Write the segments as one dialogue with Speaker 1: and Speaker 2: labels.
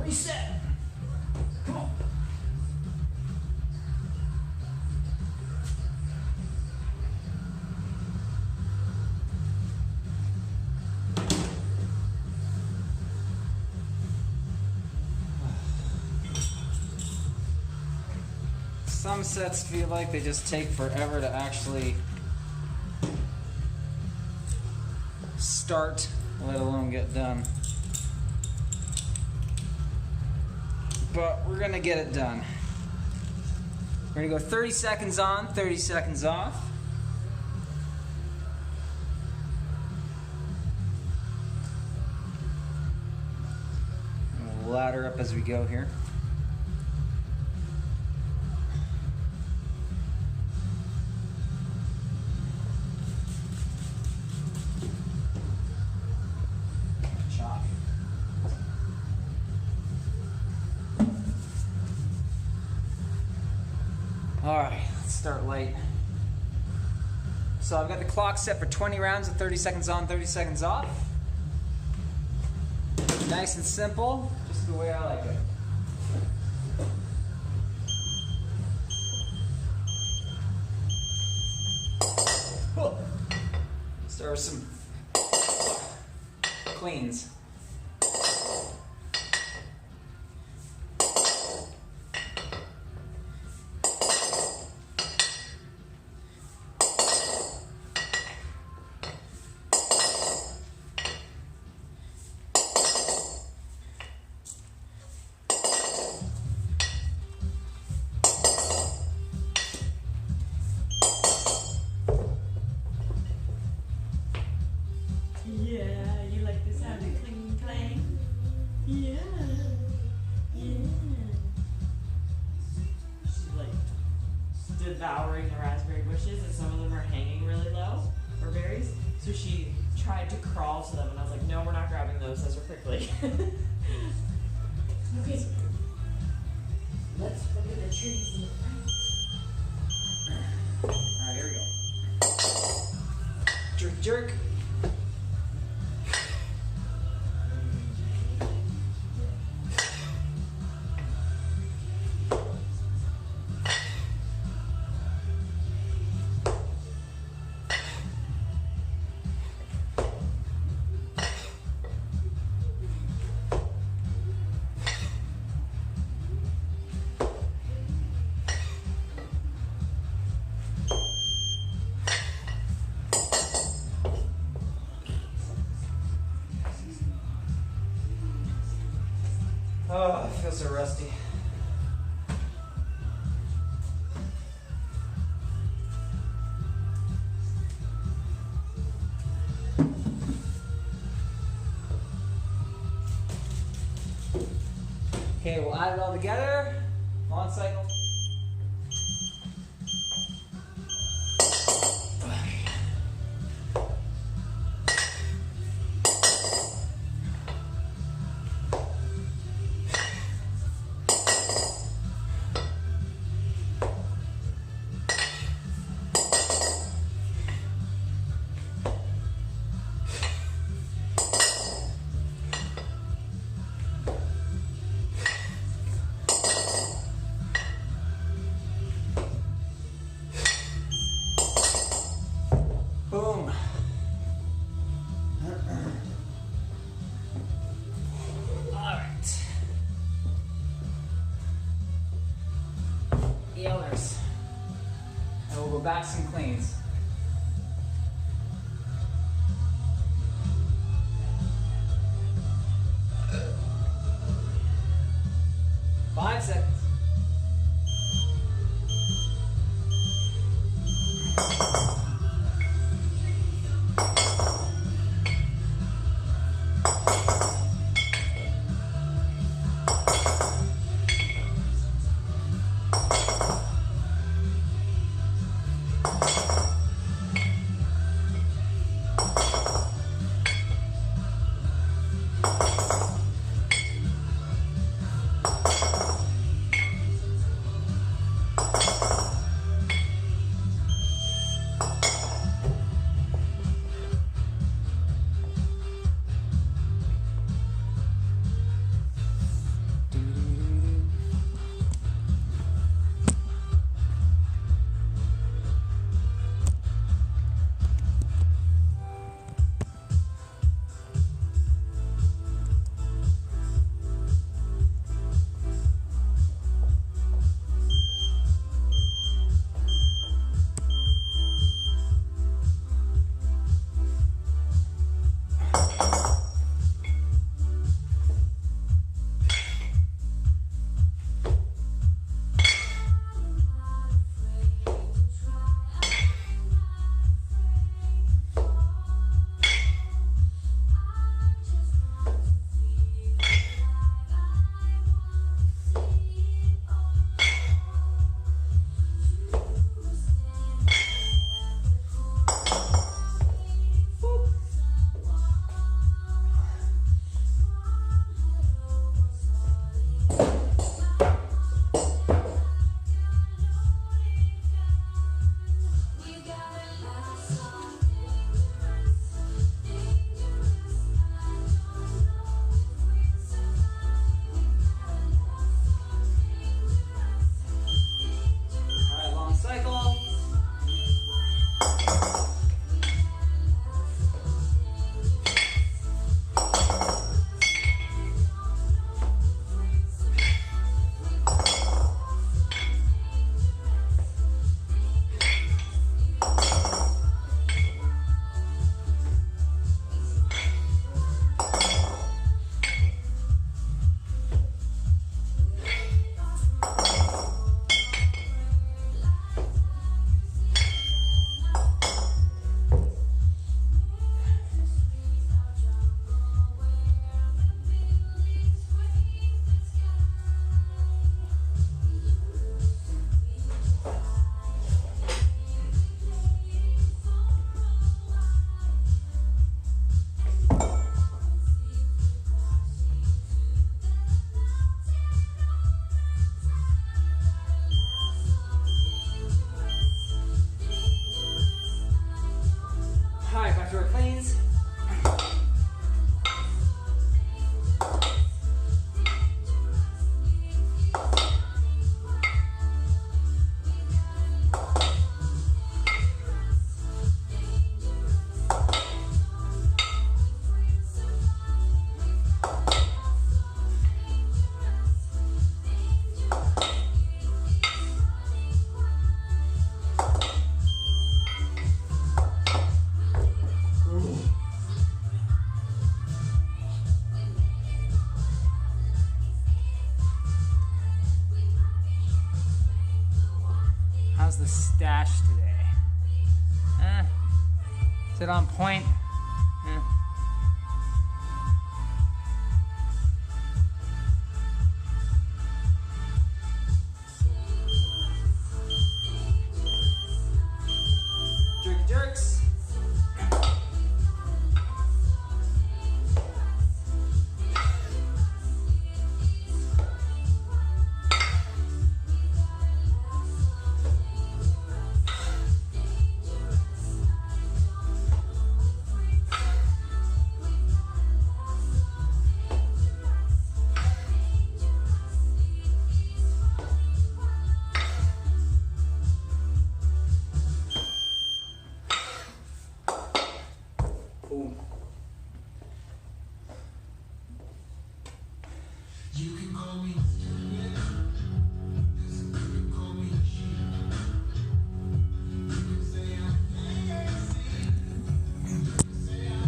Speaker 1: Reset. Come on. Some sets feel like they just take forever to actually start, let alone get done. But we're gonna get it done. We're gonna go 30 seconds on, 30 seconds off. And we'll ladder up as we go here. Alright, let's start light. So I've got the clock set for 20 rounds of 30 seconds on, 30 seconds off. Nice and simple, just the way I like it. Start with some cleans.
Speaker 2: Devouring the raspberry bushes, and some of them are hanging really low, or berries. So she tried to crawl to them, and I was like, no, we're not grabbing those, those are prickly. Okay. Let's look at the trees in the front.
Speaker 1: Alright, here we go. Jerk, jerk. Oh, I feel so rusty. Okay, we'll add it all together. Longcycle. Boom. All right. Yellers. And we'll go back some cleans. Five seconds. How's the stash today? Is it on point? Jerky jerks. Boom.
Speaker 3: You can call me stupid. You can call me cheap. You can say I'm lazy. You can say I'm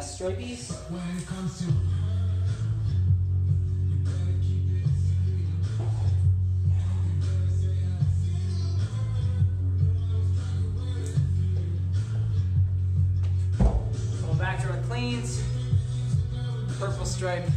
Speaker 1: Stripies.
Speaker 3: when it comes to you better keep it secret.
Speaker 1: Going back to our cleans. Purple stripe.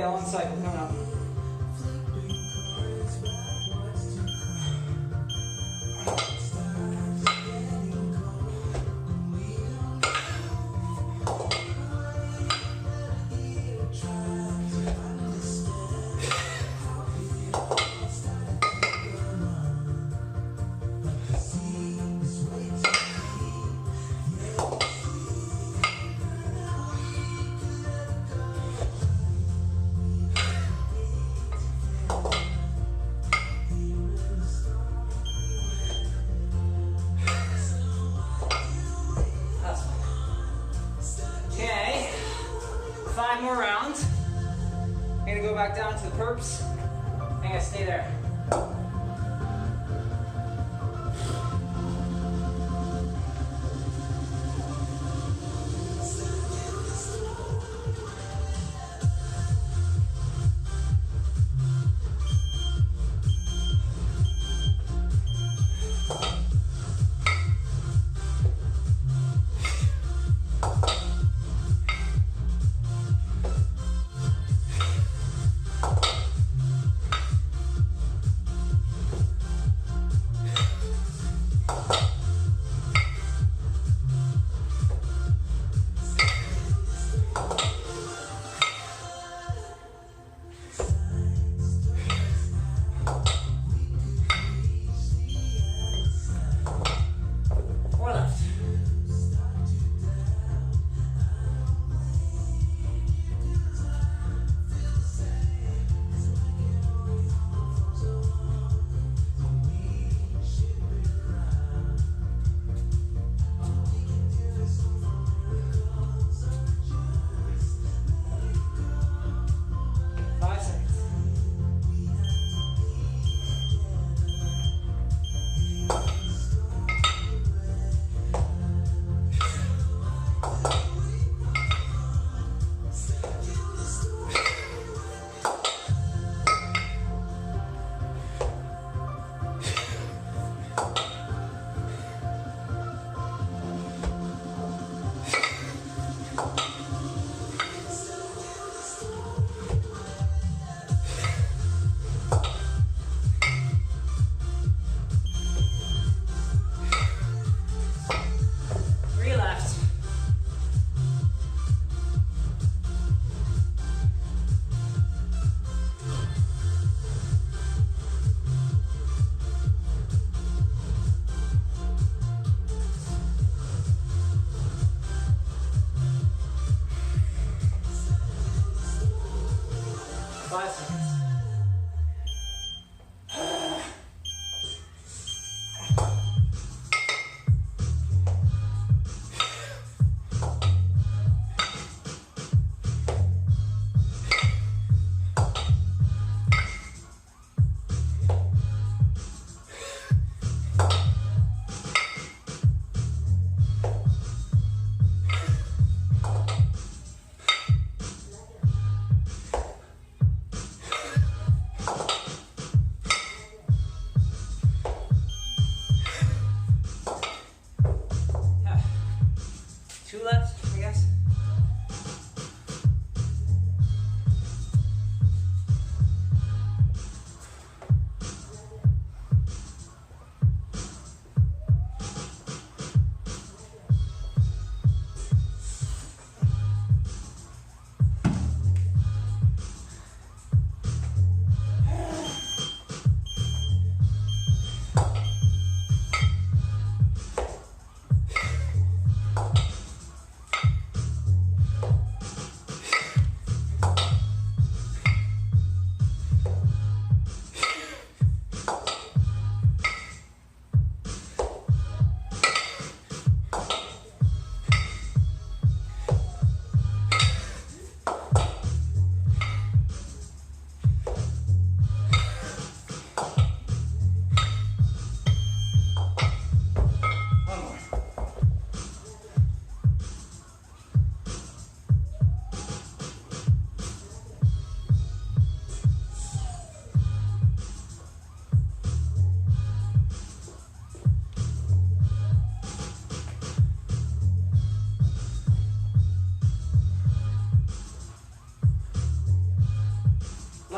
Speaker 1: Okay, Longcycle coming up. Okay, 5 more rounds. I'm gonna go back down to the perps. I'm gonna stay there.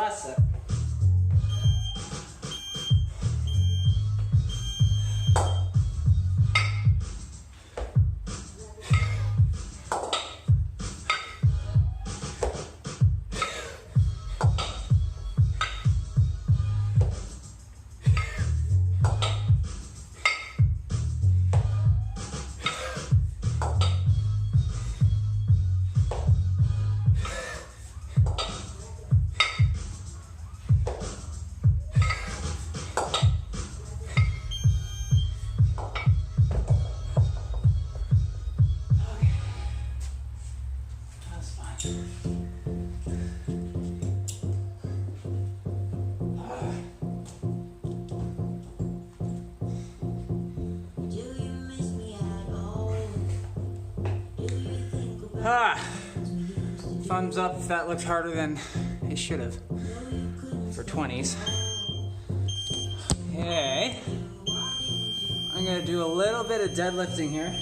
Speaker 1: last set. Thumbs up if that looked harder than it should have for 20s. Okay. I'm gonna do a little bit of deadlifting here.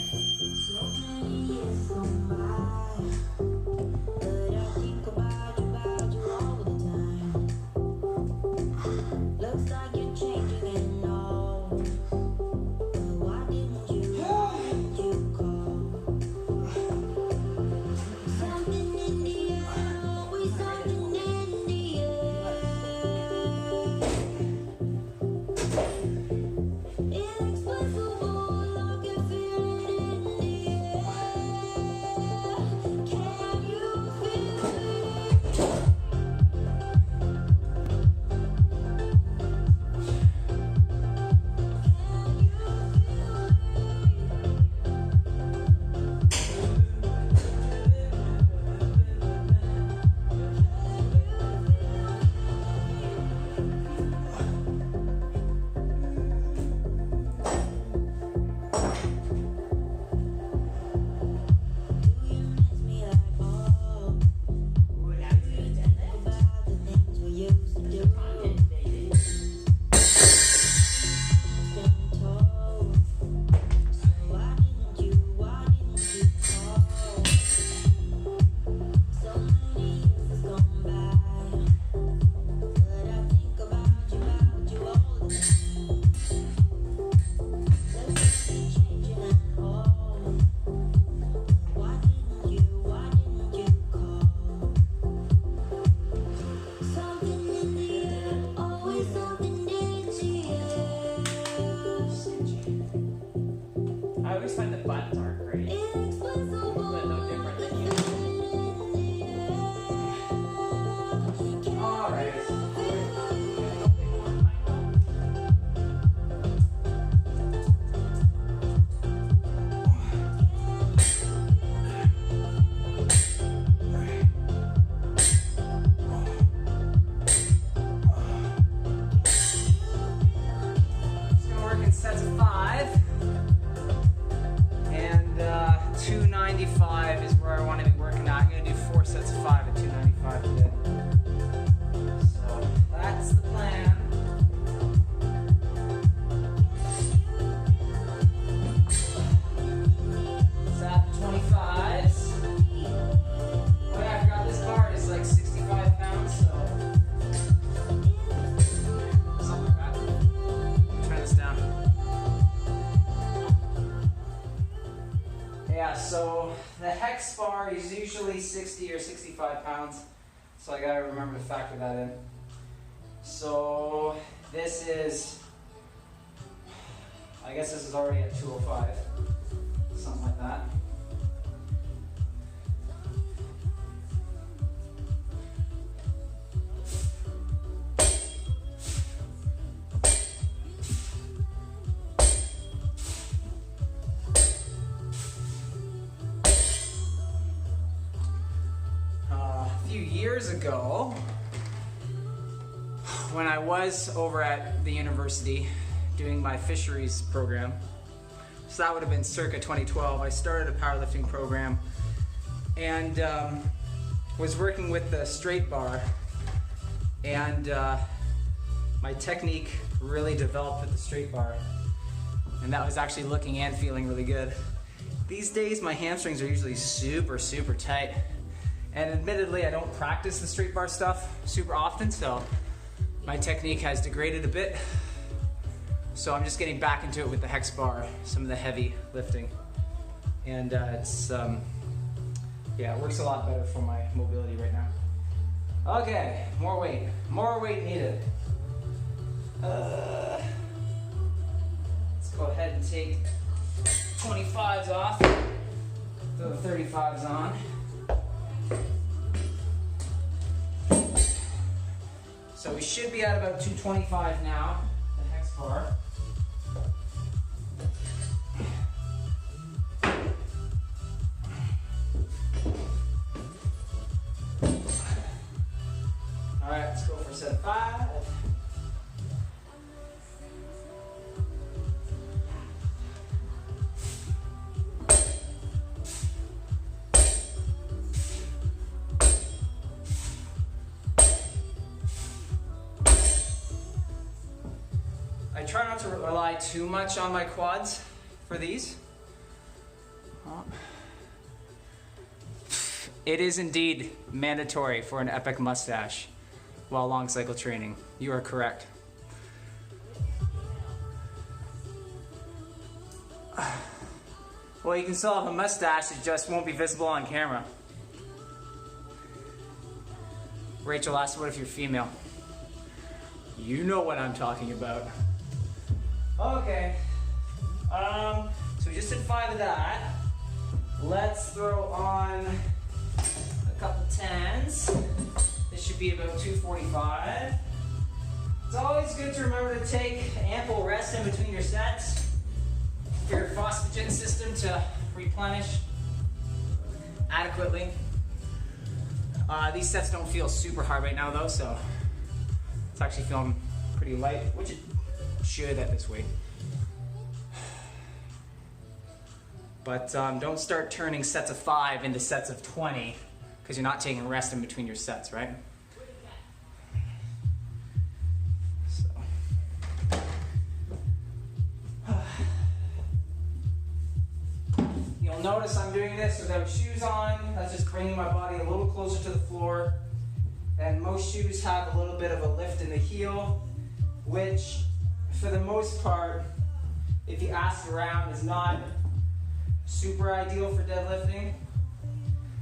Speaker 2: I always find the buttons aren't great. But no different than you. Alright.
Speaker 1: Just gonna work in sets of 5. And 295 is where I want to be working at. I'm going to do 4 sets of 5 at 295 today. So that's the plan. Set 25s. Oh yeah, I forgot this bar is like 65 pounds, so something like that. Turn this down. Yeah, so the hex bar is usually 60 or 65 pounds, so I gotta remember to factor that in. So this is, I guess this is already at 205, something like that. Years ago, when I was over at the university doing my fisheries program, so that would have been circa 2012, I started a powerlifting program and was working with the straight bar, and my technique really developed with the straight bar, and that was actually looking and feeling really good. These days my hamstrings are usually super tight, And admittedly, I don't practice the straight bar stuff super often, so my technique has degraded a bit. So I'm just getting back into it with the hex bar, some of the heavy lifting. And yeah, it works a lot better for my mobility right now. Okay, more weight needed. Let's go ahead and take 25s off, throw the 35s on. So we should be at about 225 now, the hex bar. All right, let's go for set 5. I try not to rely too much on my quads for these. It is indeed mandatory for an epic mustache while long cycle training. You are correct. Well, you can still have a mustache, it just won't be visible on camera. Rachel asked, what if you're female? You know what I'm talking about. Okay, so we just did 5 of that. Let's throw on a couple 10s. This should be about 245. It's always good to remember to take ample rest in between your sets for your phosphagen system to replenish adequately. These sets don't feel super hard right now though, so it's actually feeling pretty light, which it should at this weight. But don't start turning sets of 5 into sets of 20 because you're not taking rest in between your sets, right? So. You'll notice I'm doing this without shoes on. That's just bringing my body a little closer to the floor. And most shoes have a little bit of a lift in the heel, which for the most part, if you ask around, is not super ideal for deadlifting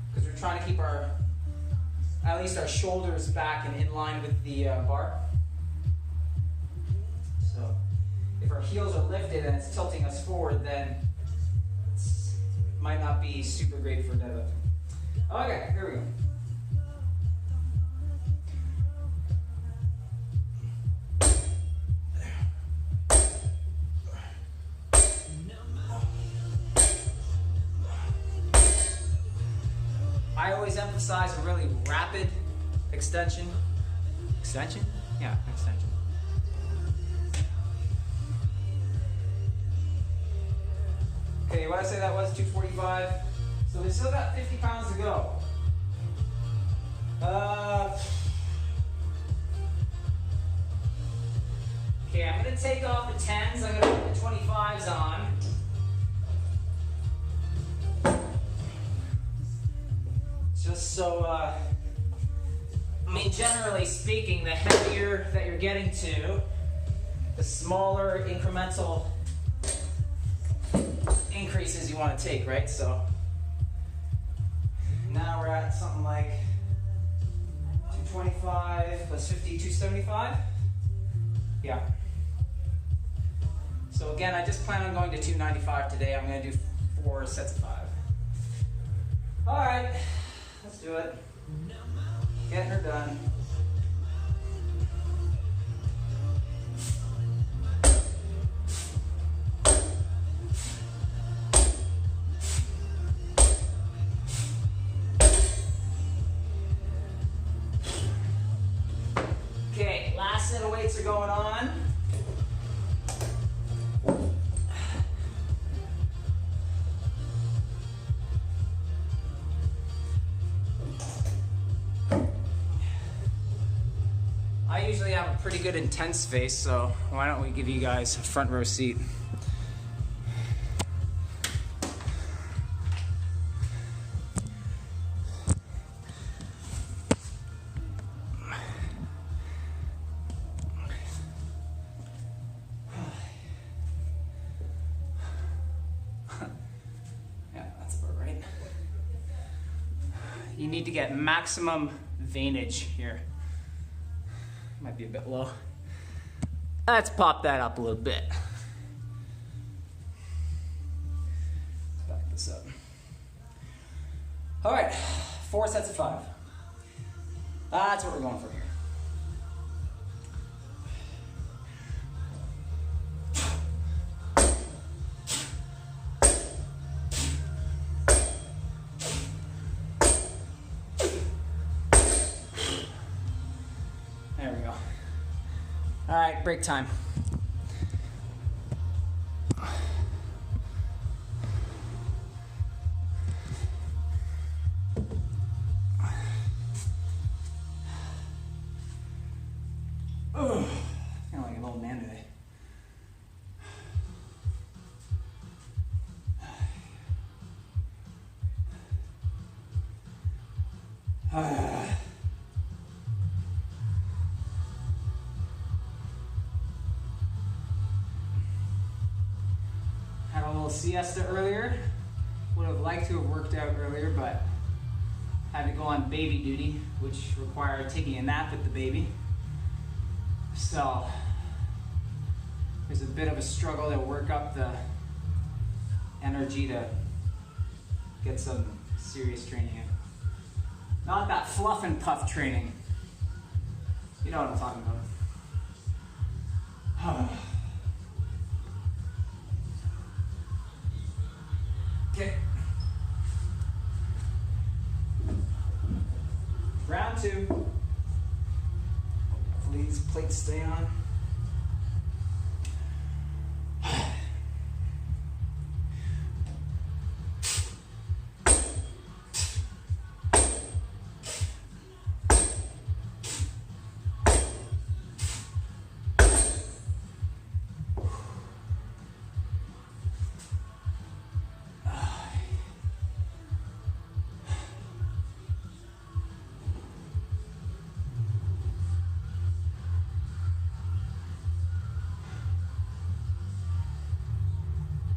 Speaker 1: because we're trying to keep at least our shoulders back and in line with the bar. So if our heels are lifted and it's tilting us forward, then it might not be super great for deadlifting. Okay, here we go. I always emphasize a really rapid extension. Extension? Yeah, extension. Okay, what did I say that was? 245. So we still got 50 pounds to go. Okay, I'm going to take off the 10s. I'm going to put the 25s on. Just so, I mean, generally speaking, the heavier that you're getting to, the smaller incremental increases you want to take, right? So now we're at something like 225 plus 50, 275. Yeah. So again, I just plan on going to 295 today. I'm going to do 4 sets of 5. All right. Let's do it. Getting her done. Okay, last set of weights are going on. I usually have a pretty good intense face, so why don't we give you guys a front row seat. you need to get maximum veinage here. Might be a bit low. Let's pop that up a little bit. Back this up. All right, 4 sets of 5. That's what we're going for here. There we go. All right, break time. Kind of like an old man today. Had a little siesta earlier. Would have liked to have worked out earlier, but had to go on baby duty, which required taking a nap with the baby. So there's a bit of a struggle to work up the energy to get some serious training in. Not that fluff and puff training. You know what I'm talking about. Okay. Round 2. Hopefully these plates stay on.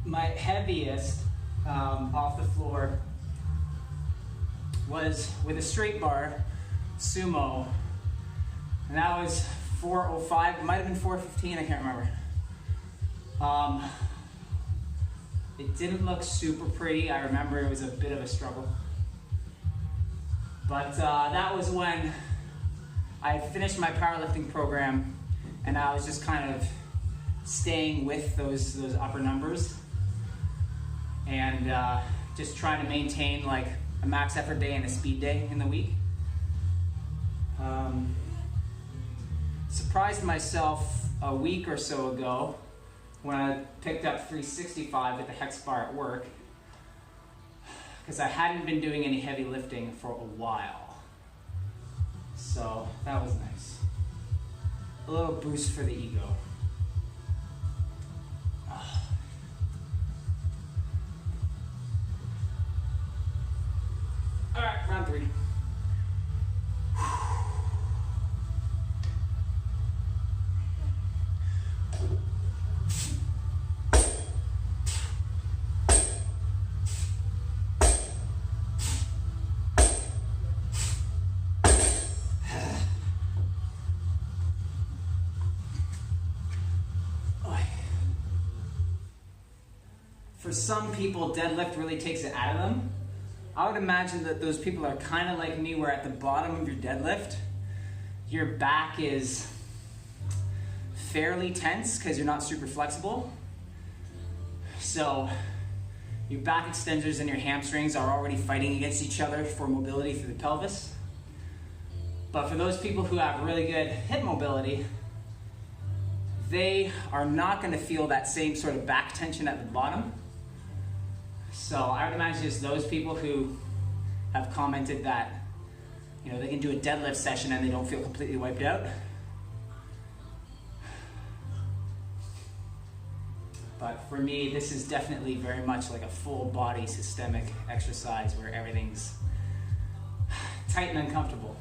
Speaker 1: My heaviest off the floor was with a straight bar, sumo, and that was 405, it might have been 415, I can't remember. It didn't look super pretty. I remember it was a bit of a struggle. But that was when I had finished my powerlifting program and I was just kind of staying with those upper numbers. And just trying to maintain like a max effort day and a speed day in the week. Surprised myself a week or so ago when I picked up 365 with the hex bar at work, because I hadn't been doing any heavy lifting for a while. So that was nice. A little boost for the ego. All right, round 3. For some people, deadlift really takes it out of them. I would imagine that those people are kind of like me, where at the bottom of your deadlift, your back is fairly tense because you're not super flexible. So your back extensors and your hamstrings are already fighting against each other for mobility through the pelvis. But for those people who have really good hip mobility, they are not going to feel that same sort of back tension at the bottom. So I would imagine it's those people who have commented that, you know, they can do a deadlift session and they don't feel completely wiped out. But for me, this is definitely very much like a full body systemic exercise where everything's tight and uncomfortable.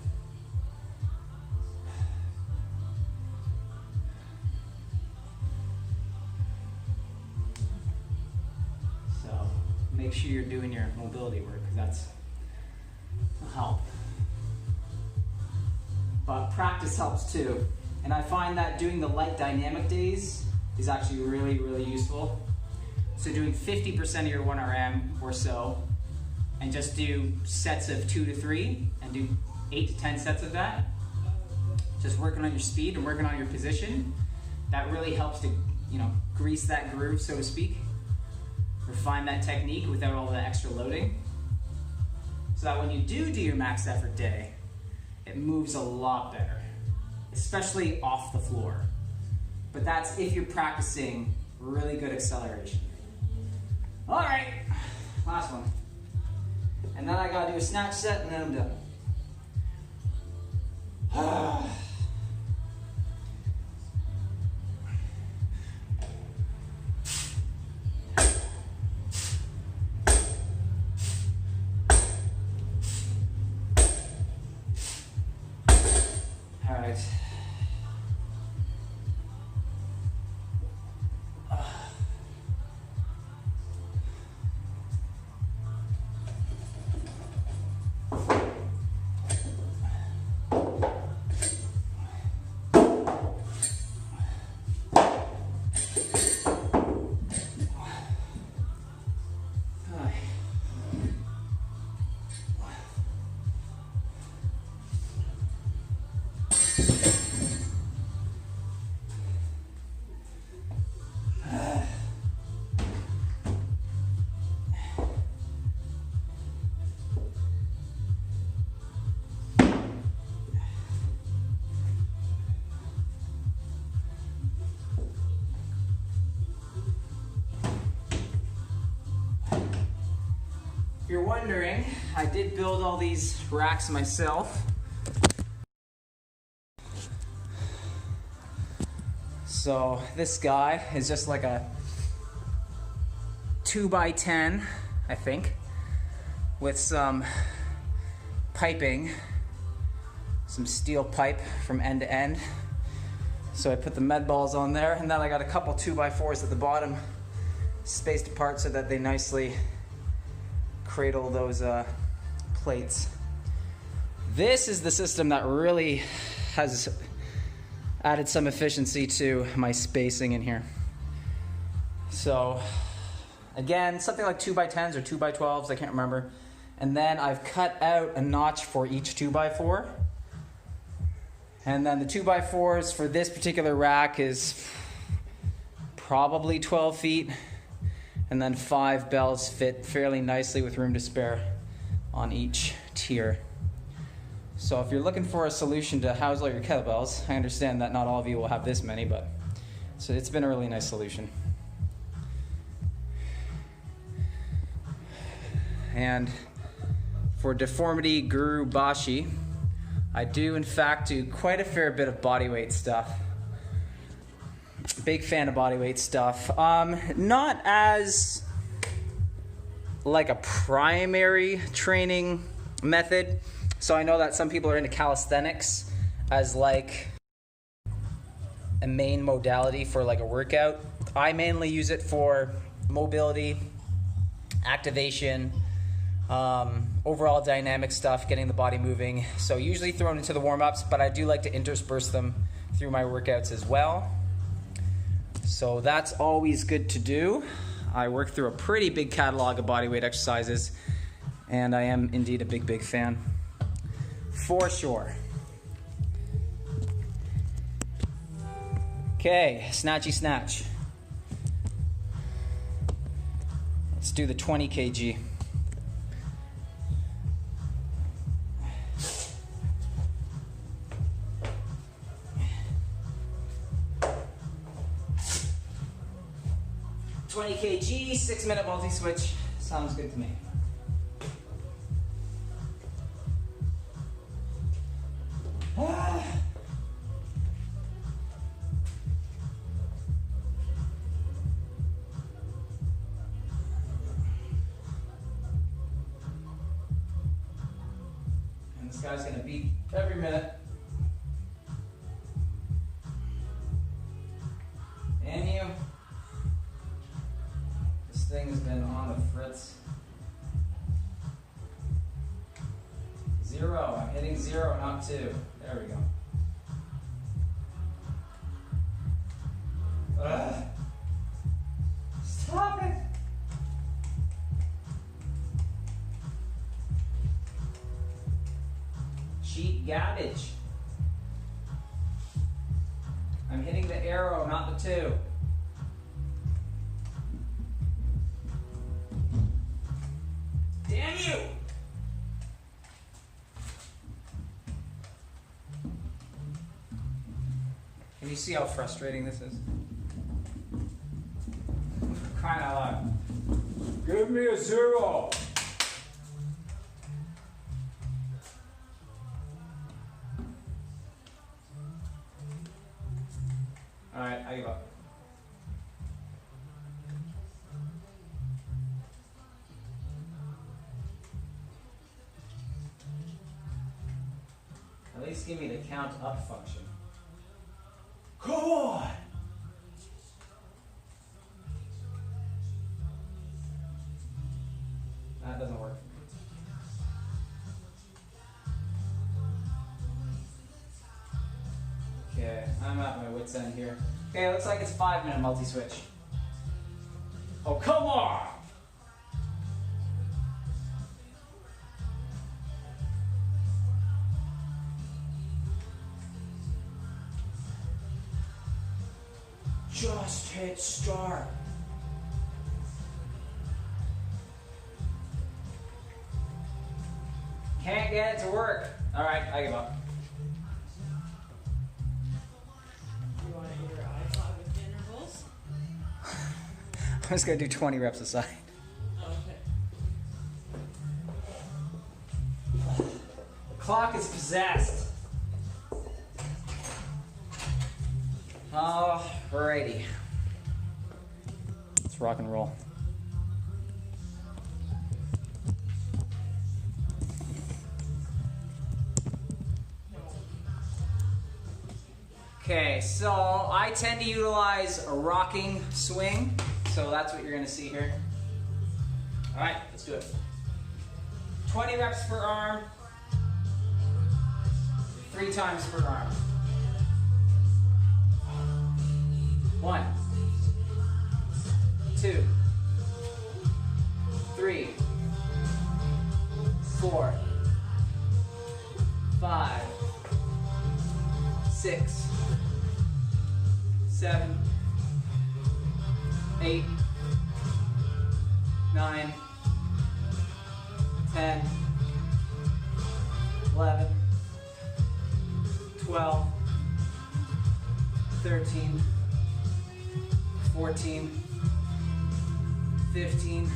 Speaker 1: Make sure you're doing your mobility work, because will help. But practice helps too. And I find that doing the light dynamic days is actually really, really useful. So doing 50% of your 1RM or so, and just do sets of 2 to 3, and do 8 to 10 sets of that. Just working on your speed and working on your position. That really helps to, grease that groove, so to speak. Refine that technique without all the extra loading. So that when you do your max effort day, it moves a lot better, especially off the floor. But that's if you're practicing really good acceleration. All right, last one. And then I gotta do a snatch set and then I'm done. All right. If you're wondering, I did build all these racks myself. So this guy is just like a 2x10, I think, with some piping, some steel pipe from end to end. So I put the med balls on there, and then I got a couple 2x4s at the bottom, spaced apart so that they nicely cradle those plates. This is the system that really has added some efficiency to my spacing in here. So again, something like 2x10s or 2x12s, I can't remember. And then I've cut out a notch for each 2x4. And then the 2x4s for this particular rack is probably 12 feet. And then 5 bells fit fairly nicely with room to spare on each tier. So if you're looking for a solution to house all your kettlebells, I understand that not all of you will have this many, but so it's been a really nice solution. And for deformity guru Bashi, I do in fact do quite a fair bit of bodyweight stuff. Big fan of bodyweight stuff. Not as like a primary training method. So I know that some people are into calisthenics as like a main modality for like a workout. I mainly use it for mobility, activation, overall dynamic stuff, getting the body moving. So usually thrown into the warm-ups, but I do like to intersperse them through my workouts as well. So that's always good to do. I work through a pretty big catalog of bodyweight exercises, and I am indeed a big fan. For sure. Okay, snatchy snatch. Let's do the 20 kg. kg, 6-minute multi-switch. Sounds good to me. And this guy's gonna beat every minute. And you. This thing has been on the fritz. 0. I'm hitting 0, not 2. There we go. Stop it. Cheat garbage. I'm hitting the arrow, not the 2. Damn you! Can you see how frustrating this is? Crying out loud. Give me a 0! Alright, I give up. At least give me the count up function. Come on! That doesn't work for me. Okay, I'm at my wit's end here. Okay, it looks like it's 5-minute multi-switch. Oh, come on! Just hit start. Can't get it to work. All right, I give up.
Speaker 2: You want to do your iPod with the intervals?
Speaker 1: I'm just gonna do 20 reps aside.
Speaker 2: Okay.
Speaker 1: The clock is possessed. Alrighty. Let's rock and roll. Okay, so I tend to utilize a rocking swing, so that's what you're gonna see here. All right, let's do it. 20 reps per arm, 3 times per arm. 1, 2, 3, 4, 5, 6, 7, 8, 9, 10, 11, 12, 13, 14, 15,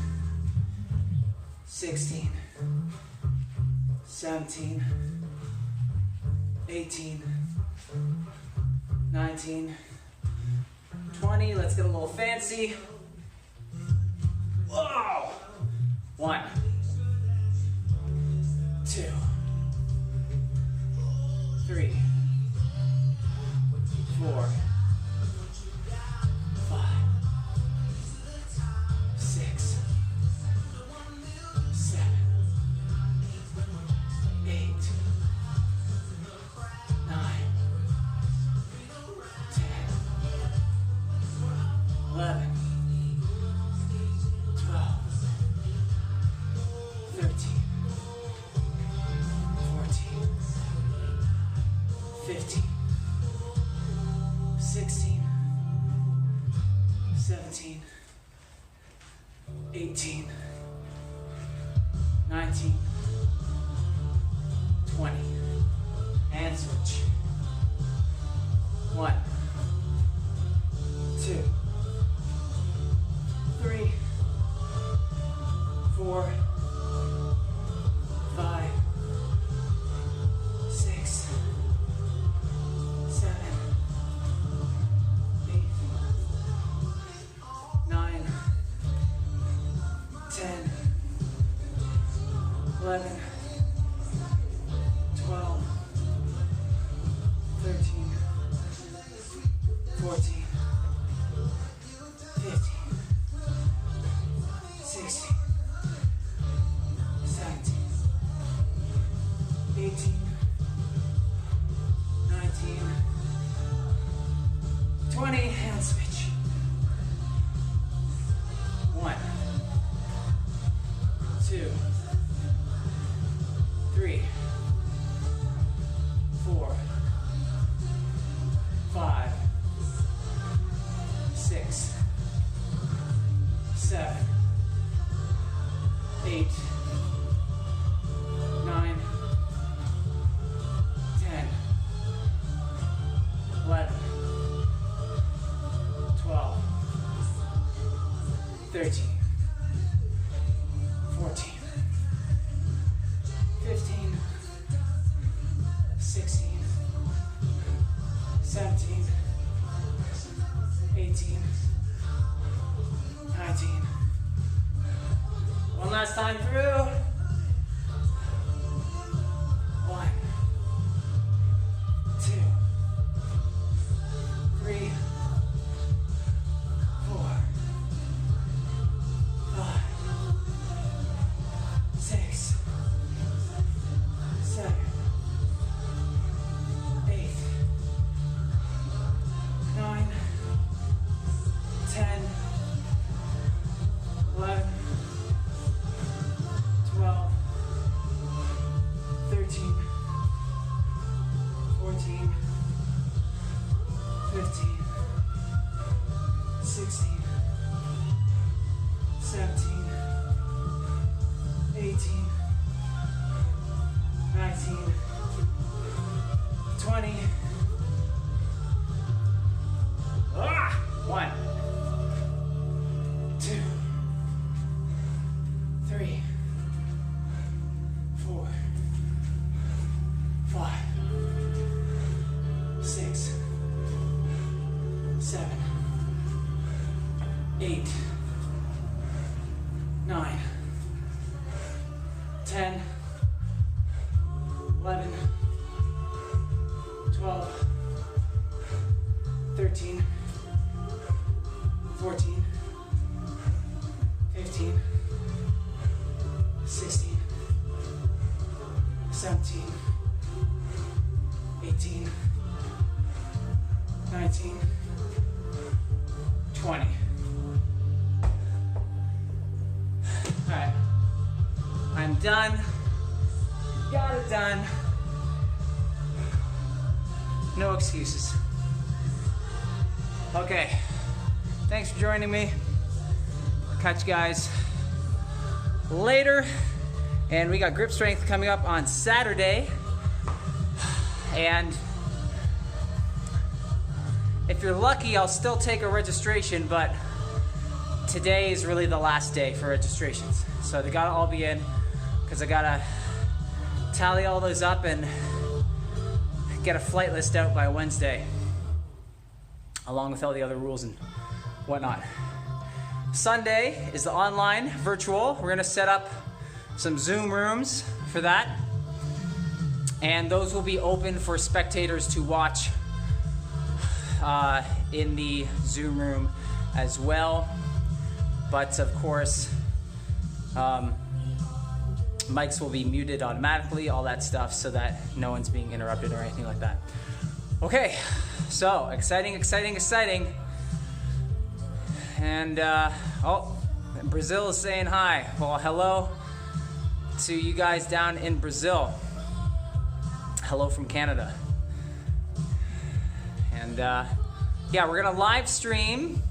Speaker 1: 16, 17, 18, 19, 20. Let's get a little fancy. Whoa! 1, 2, 3, 4, 5, 6, 7, 8, 9, 10, 11, 12, 13, 14, 15, 16, 17, 18, 19, 20, and switch. 1, 2, 3, 4, 5, 6, 7, 8, 9, 10, 11, 12, 13, 14, 15, 16, 17, 18, 18, 19, 20, hand switch. 1, 2, 3, 4, 5, 6, 7, 8, 9, 10, 11, 12, 13, 14, 15, 16, 17, 18, 19. One last time through. 1, 2, 3, 4, 5, 6, 7, 8, 9, 10, 11, 12, 13, 14, 15, 16, 17, 18, 19, 20. 1, 2, 3, 4, 5, 6, 7, 8, 9, 10, 11, 12, 13, 14, 15, 16, 17, 18, 19, 20. All right, I'm done. Got it done. No excuses. Okay, thanks for joining me. Catch you guys later. And we got grip strength coming up on Saturday. And if you're lucky, I'll still take a registration, but today is really the last day for registrations. So they gotta all be in, because I gotta tally all those up and get a flight list out by Wednesday, along with all the other rules and whatnot. Sunday is the online virtual. We're gonna set up some Zoom rooms for that, and those will be open for spectators to watch in the Zoom room as well. But of course, mics will be muted automatically, all that stuff, so that no one's being interrupted or anything like that. Okay, so exciting, exciting, exciting. And oh, Brazil is saying hi. Well, hello to you guys down in Brazil. Hello from Canada. And yeah, we're gonna live stream.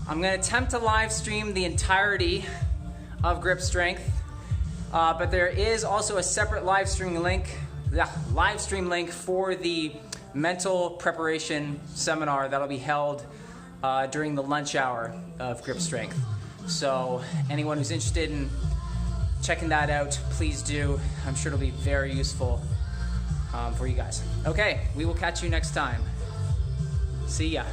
Speaker 1: I'm gonna attempt to live stream the entirety of grip strength, but there is also a separate live stream link for the mental preparation seminar that'll be held during the lunch hour of grip strength. So anyone who's interested in checking that out, please do. I'm sure it'll be very useful for you guys. Okay, we will catch you next time. See ya.